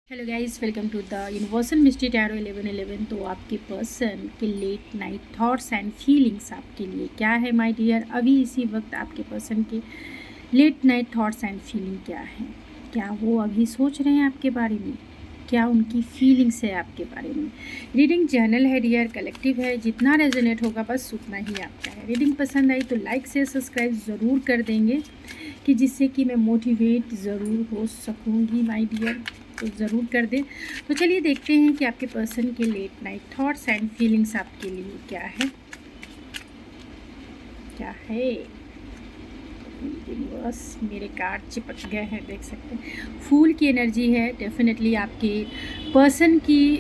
Hello guys, welcome to the universal mystery tarot 1111। तो आपके person के late night thoughts and feelings आपके लिए क्या है माय डियर। अभी इसी वक्त आपके पर्सन के late night thoughts and feeling क्या है? क्या वो अभी सोच रहे हैं आपके बारे में? क्या उनकी फीलिंग्स है आपके बारे में? रीडिंग जर्नल है डियर, कलेक्टिव है, जितना रेजोनेट होगा बस उतना ही आपका है। रीडिंग पसंद आई तो लाइक शेयर सब्सक्राइब ज़रूर कर देंगे कि जिससे कि मैं मोटिवेट ज़रूर हो सकूँगी माय डियर, तो ज़रूर कर दें। तो चलिए देखते हैं कि आपके पर्सन के late night thoughts and feelings आपके लिए क्या है। क्या है बस मेरे कार्ड चिपक गए हैं, देख सकते हैं। फूल की एनर्जी है डेफिनेटली आपके पर्सन की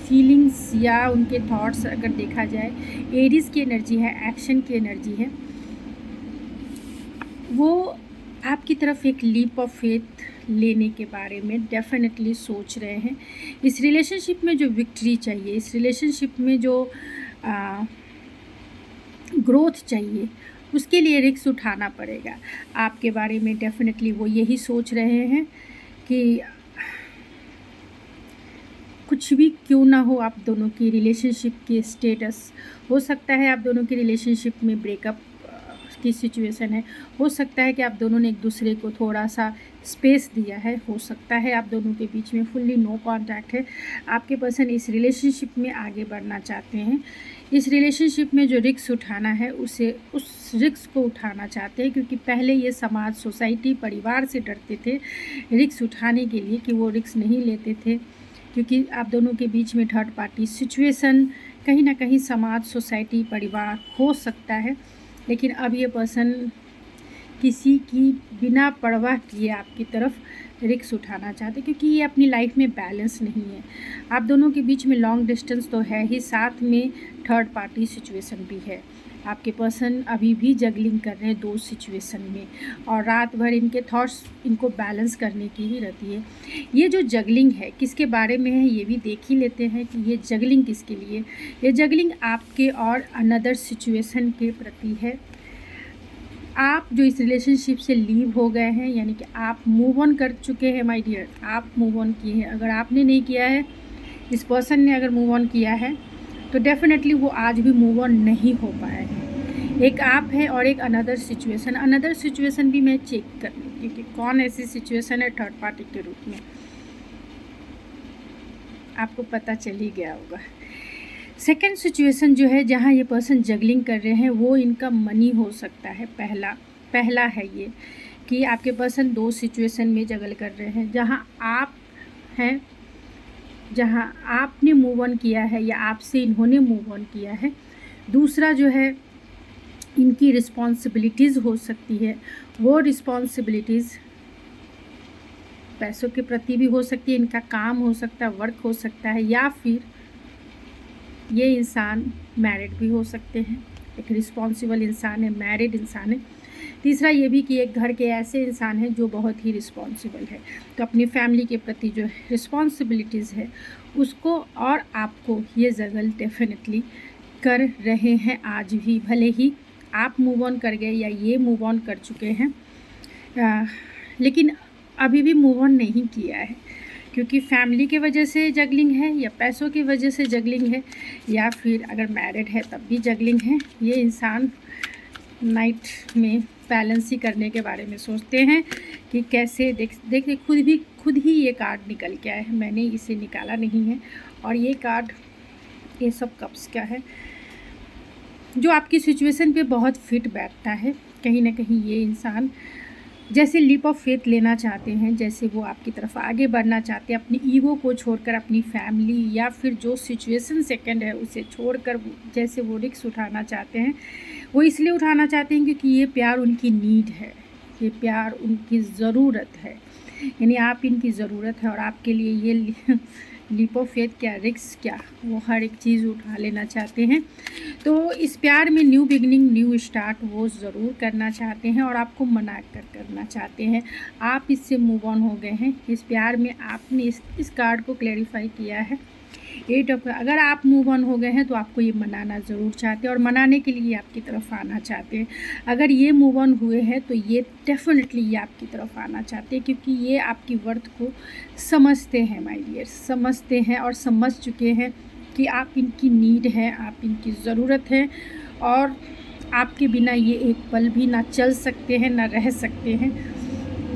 फीलिंग्स या उनके थॉट्स अगर देखा जाए। एरीज की एनर्जी है, एक्शन की एनर्जी है। वो आपकी तरफ एक लीप ऑफ फेथ लेने के बारे में डेफिनेटली सोच रहे हैं। इस रिलेशनशिप में जो विक्ट्री चाहिए, इस रिलेशनशिप में जो ग्रोथ चाहिए, उसके लिए रिस्क उठाना पड़ेगा। आपके बारे में डेफिनेटली वो यही सोच रहे हैं कि कुछ भी क्यों ना हो, आप दोनों की रिलेशनशिप की स्टेटस हो सकता है, आप दोनों की रिलेशनशिप में ब्रेकअप की सिचुएशन है, हो सकता है कि आप दोनों ने एक दूसरे को थोड़ा सा स्पेस दिया है, हो सकता है आप दोनों के बीच में फुल्ली नो कांटेक्ट है। आपके पर्सन इस रिलेशनशिप में आगे बढ़ना चाहते हैं। इस रिलेशनशिप में जो रिस्क उठाना है उस रिस्क को उठाना चाहते हैं, क्योंकि पहले ये समाज, सोसाइटी, परिवार से डरते थे रिस्क उठाने के लिए, कि वो रिस्क नहीं लेते थे क्योंकि आप दोनों के बीच में थर्ड पार्टी सिचुएशन, कहीं ना कहीं समाज, सोसाइटी, परिवार हो सकता है। लेकिन अब ये पर्सन किसी की बिना परवाह किए आपकी तरफ रिस्क उठाना चाहते, क्योंकि ये अपनी लाइफ में बैलेंस नहीं है। आप दोनों के बीच में लॉन्ग डिस्टेंस तो है ही, साथ में थर्ड पार्टी सिचुएशन भी है। आपके पर्सन अभी भी जगलिंग कर रहे हैं दो सिचुएशन में, और रात भर इनके थॉट्स इनको बैलेंस करने की ही रहती है। ये जो जगलिंग है किसके बारे में है ये भी देख ही लेते हैं कि ये जगलिंग किसके लिए। ये जगलिंग आपके और अनदर सिचुएशन के प्रति है। आप जो इस रिलेशनशिप से लीव हो गए हैं, यानी कि आप मूव ऑन कर चुके हैं माय डियर, आप मूव ऑन किए हैं। अगर आपने नहीं किया है, इस पर्सन ने अगर मूव ऑन किया है, तो डेफिनेटली वो आज भी मूव ऑन नहीं हो पाए हैं। एक आप है और एक अनदर सिचुएशन भी मैं चेक कर लूँगी कि कौन ऐसी सिचुएशन है थर्ड पार्टी के रूप में, आपको पता चल ही गया होगा। सेकेंड सिचुएशन जो है जहाँ ये पर्सन जगलिंग कर रहे हैं, वो इनका मनी हो सकता है। पहला है ये कि आपके पर्सन दो सिचुएशन में जगल कर रहे हैं, जहाँ आप हैं, जहाँ आपने मूव ऑन किया है या आपसे इन्होंने मूव ऑन किया है। दूसरा जो है इनकी रिस्पॉन्सिबिलिटीज़ हो सकती है, वो रिस्पॉन्सिबिलिटीज़ पैसों के प्रति भी हो सकती है, इनका काम हो सकता है, वर्क हो सकता है, या फिर ये इंसान मैरिड भी हो सकते हैं। एक रिस्पॉन्सिबल इंसान है, मैरिड इंसान है। तीसरा ये भी कि एक घर के ऐसे इंसान हैं जो बहुत ही रिस्पॉन्सिबल है, तो अपनी फैमिली के प्रति जो रिस्पॉन्सिबिलिटीज़ है उसको और आपको ये जगल डेफिनेटली कर रहे हैं आज भी। भले ही आप मूव ऑन कर गए या ये मूव ऑन कर चुके हैं, लेकिन अभी भी मूव ऑन नहीं किया है, क्योंकि फैमिली की वजह से जगलिंग है, या पैसों की वजह से जगलिंग है, या फिर अगर मैरिड है तब भी जगलिंग है। ये इंसान नाइट में बैलेंस ही करने के बारे में सोचते हैं कि कैसे देख खुद ही ये कार्ड निकल के आया है, मैंने इसे निकाला नहीं है। और ये कार्ड ये सब कप्स का है, जो आपकी सिचुएशन पे बहुत फिट बैठता है। कहीं ना कहीं ये इंसान जैसे लीप ऑफ फेथ लेना चाहते हैं, जैसे वो आपकी तरफ आगे बढ़ना चाहते हैं, अपनी ईगो को छोड़कर, अपनी फैमिली या फिर जो सिचुएशन सेकंड है उसे छोड़कर, जैसे वो रिस्क उठाना चाहते हैं। वो इसलिए उठाना चाहते हैं क्योंकि ये प्यार उनकी नीड है, ये प्यार उनकी ज़रूरत है, यानी आप इनकी ज़रूरत है। और आपके लिए लीप ऑफ फेथ क्या, रिस्क क्या, वो हर एक चीज़ उठा लेना चाहते हैं। तो इस प्यार में न्यू बिगनिंग, न्यू स्टार्ट वो ज़रूर करना चाहते हैं और आपको मना कर करना चाहते हैं। आप इससे मूव ऑन हो गए हैं। इस प्यार में आपने इस कार्ड को क्लैरिफाई किया है। 8 ऑफ, अगर आप मूव ऑन हो गए हैं तो आपको ये मनाना ज़रूर चाहते हैं और मनाने के लिए आपकी तरफ आना चाहते हैं। अगर ये मूव ऑन हुए हैं तो ये डेफिनेटली ये आपकी तरफ आना चाहते हैं, क्योंकि ये आपकी वर्थ को समझते हैं माय डियर, समझते हैं और समझ चुके हैं कि आप इनकी नीड है, आप इनकी ज़रूरत है और आपके बिना ये एक पल भी ना चल सकते हैं ना रह सकते हैं।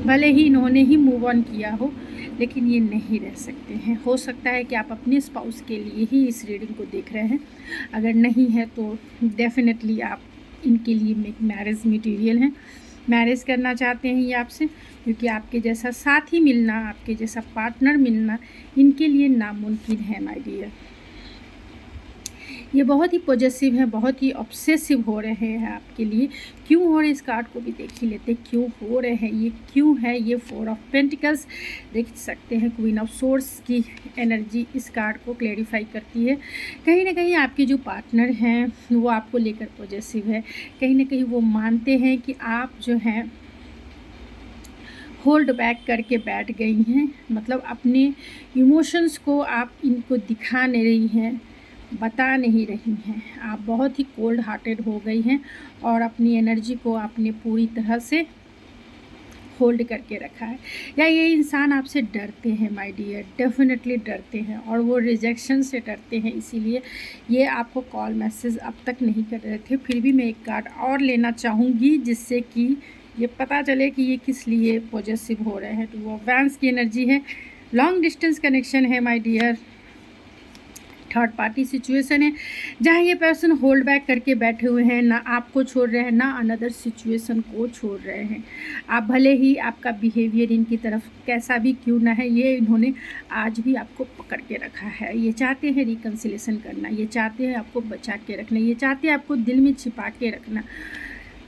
भले ही इन्होंने ही मूव ऑन किया हो, लेकिन ये नहीं रह सकते हैं। हो सकता है कि आप अपने स्पाउस के लिए ही इस रीडिंग को देख रहे हैं। अगर नहीं है तो डेफिनेटली आप इनके लिए मैरिज मटेरियल हैं, मैरिज करना चाहते हैं ये आपसे, क्योंकि आपके जैसा साथी मिलना, आपके जैसा पार्टनर मिलना इनके लिए नामुमकिन है माय डियर। ये बहुत ही पॉजिटिव है, बहुत ही ऑब्सेसिव हो रहे हैं आपके लिए। क्यों हो रहे, इस कार्ड को भी देख ही लेते, क्यों हो रहे हैं, ये क्यों है। ये 4 ऑफ पेंटिकल्स देख सकते हैं, क्वीन ऑफ सोर्स की एनर्जी इस कार्ड को क्लैरिफाई करती है। कहीं ना कहीं आपके जो पार्टनर हैं वो आपको लेकर पॉजिटिव है। कहीं ना कहीं वो मानते हैं कि आप जो हैं होल्ड बैक करके बैठ गई हैं, मतलब अपने इमोशंस को आप इनको दिखा नहीं रही हैं, बता नहीं रही हैं। आप बहुत ही कोल्ड हार्टेड हो गई हैं और अपनी एनर्जी को आपने पूरी तरह से होल्ड करके रखा है। या ये इंसान आपसे डरते हैं माय डियर, डेफिनेटली डरते हैं और वो रिजेक्शन से डरते हैं, इसीलिए ये आपको कॉल मैसेज अब तक नहीं कर रहे थे। फिर भी मैं एक कार्ड और लेना चाहूँगी जिससे कि ये पता चले कि ये किस लिए पॉजिटिव हो रहे हैं। तो वो वैंस की एनर्जी है, लॉन्ग डिस्टेंस कनेक्शन है my dear, third party situation है जहाँ ये पर्सन होल्ड बैक करके बैठे हुए हैं, ना आपको छोड़ रहे हैं ना अनदर सिचुएशन को छोड़ रहे हैं। आप भले ही आपका बिहेवियर इनकी तरफ कैसा भी क्यों ना है, ये इन्होंने आज भी आपको पकड़ के रखा है। ये चाहते हैं रिकन्सिलेशन करना, ये चाहते हैं आपको बचा के रखना, ये चाहते हैं आपको दिल में छिपा के रखना,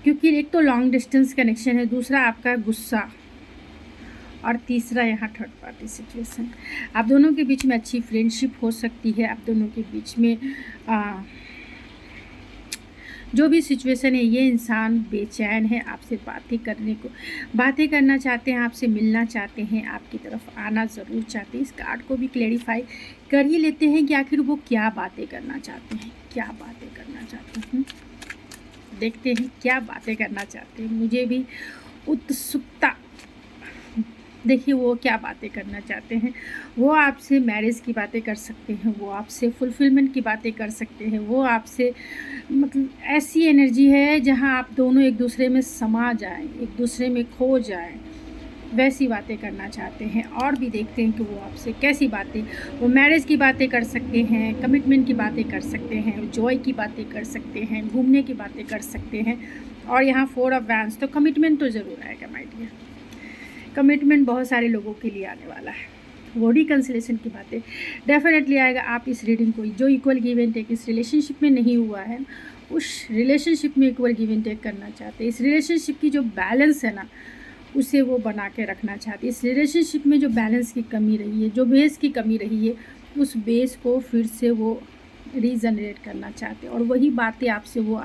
क्योंकि एक तो लॉन्ग डिस्टेंस कनेक्शन है, दूसरा आपका गुस्सा और तीसरा यहाँ थर्ड पार्टी सिचुएशन। आप दोनों के बीच में अच्छी फ्रेंडशिप हो सकती है। आप दोनों के बीच में जो भी सिचुएशन है, ये इंसान बेचैन है आपसे बातें करने को, बातें करना चाहते हैं, आपसे मिलना चाहते हैं, आपकी तरफ आना ज़रूर चाहते हैं। इस कार्ड को भी क्लैरिफाई कर ही लेते हैं कि आखिर वो क्या बातें करना चाहते हैं, क्या बातें करना चाहते हैं। देखते हैं क्या बातें करना चाहते हैं, मुझे भी उत्सुकता। देखिए वो क्या बातें करना चाहते हैं। वो आपसे मैरिज की बातें कर सकते हैं, वो आपसे फुलफिलमेंट की बातें कर सकते हैं, वो आपसे मतलब ऐसी एनर्जी है जहां आप दोनों एक दूसरे में समा जाएं, एक दूसरे में खो जाएं, वैसी बातें करना चाहते हैं। और भी देखते हैं कि वो आपसे कैसी बातें, वो मैरिज की बातें कर सकते हैं, कमिटमेंट की बातें कर सकते हैं, जॉय की बातें कर सकते हैं, घूमने की बातें कर सकते हैं। और यहाँ 4 ऑफ वैंस, तो कमिटमेंट तो ज़रूर आएगा माय डियर। कमिटमेंट बहुत सारे लोगों के लिए आने वाला है। वो रिकन्सिलेशन की बातें डेफिनेटली आएगा। आप इस रीडिंग को जो इक्वल गिव एंड टेक इस रिलेशनशिप में नहीं हुआ है, उस रिलेशनशिप में इक्वल गिव एंड टेक करना चाहते हैं। इस रिलेशनशिप की जो बैलेंस है ना, उसे वो बना के रखना चाहते हैं। इस रिलेशनशिप में जो बैलेंस की कमी रही है, जो बेस की कमी रही है, उस बेस को फिर से वो रीजनरेट करना चाहते हैं और वही बातें आपसे वो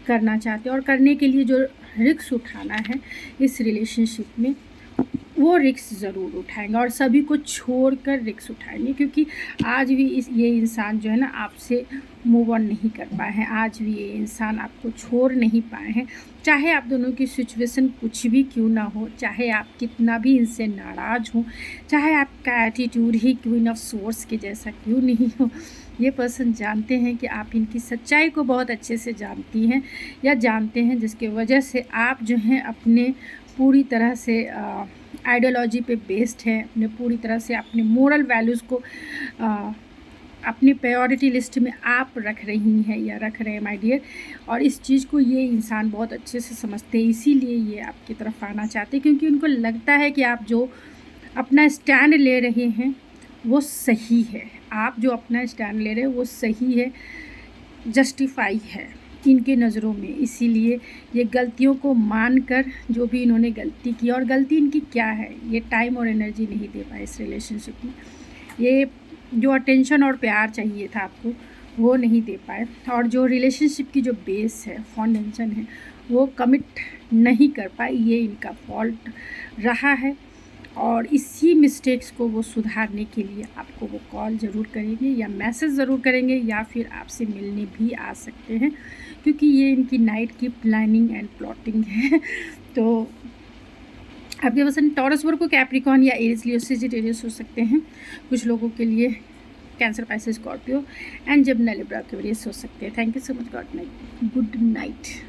करना चाहते हैं। और करने के लिए जो रिस्क उठाना है इस रिलेशनशिप में, वो रिस्क ज़रूर उठाएंगे और सभी को छोड़कर रिस्क उठाएंगे, क्योंकि आज भी ये इंसान जो है ना आपसे मूव ऑन नहीं कर पाए हैं, आज भी ये इंसान आपको छोड़ नहीं पाए हैं। चाहे आप दोनों की सिचुएशन कुछ भी क्यों ना हो, चाहे आप कितना भी इनसे नाराज़ हो, चाहे आपका attitude he queen of source के जैसा क्यों नहीं हो, ये पर्सन जानते हैं कि आप इनकी सच्चाई को बहुत अच्छे से जानती हैं या जानते हैं, जिसके वजह से आप जो हैं अपने पूरी तरह से आइडियोलॉजी पे बेस्ड हैं, अपने पूरी तरह से अपने मोरल वैल्यूज़ को अपनी प्रायोरिटी लिस्ट में आप रख रही हैं या रख रहे हैं माय डियर। और इस चीज़ को ये इंसान बहुत अच्छे से समझते हैं, इसीलिए ये आपकी तरफ आना चाहते हैं, क्योंकि उनको लगता है कि आप जो अपना स्टैंड ले रहे हैं वो सही है। आप जो अपना स्टैंड ले रहे हैं वो सही है, जस्टिफाई है इनके नज़रों में। इसीलिए ये गलतियों को मानकर, जो भी इन्होंने गलती की, और गलती इनकी क्या है, ये टाइम और एनर्जी नहीं दे पाए इस रिलेशनशिप में, ये जो अटेंशन और प्यार चाहिए था आपको वो नहीं दे पाए, और जो रिलेशनशिप की जो बेस है, फाउंडेशन है, वो कमिट नहीं कर पाए, ये इनका फॉल्ट रहा है। और इसी मिस्टेक्स को वो सुधारने के लिए आपको वो कॉल ज़रूर करेंगे या मैसेज ज़रूर करेंगे या फिर आपसे मिलने भी आ सकते हैं, क्योंकि ये इनकी नाइट की प्लानिंग एंड प्लॉटिंग है। तो आपके पसंद टॉरस, वर्गो, कैप्रिकॉर्न या एरीज, लियो, सेजिटेरियस हो सकते हैं। कुछ लोगों के लिए cancer, Pisces, Scorpio and Gemini, Libra, Aquarius हो सकते हैं। Thank you so much. Good night.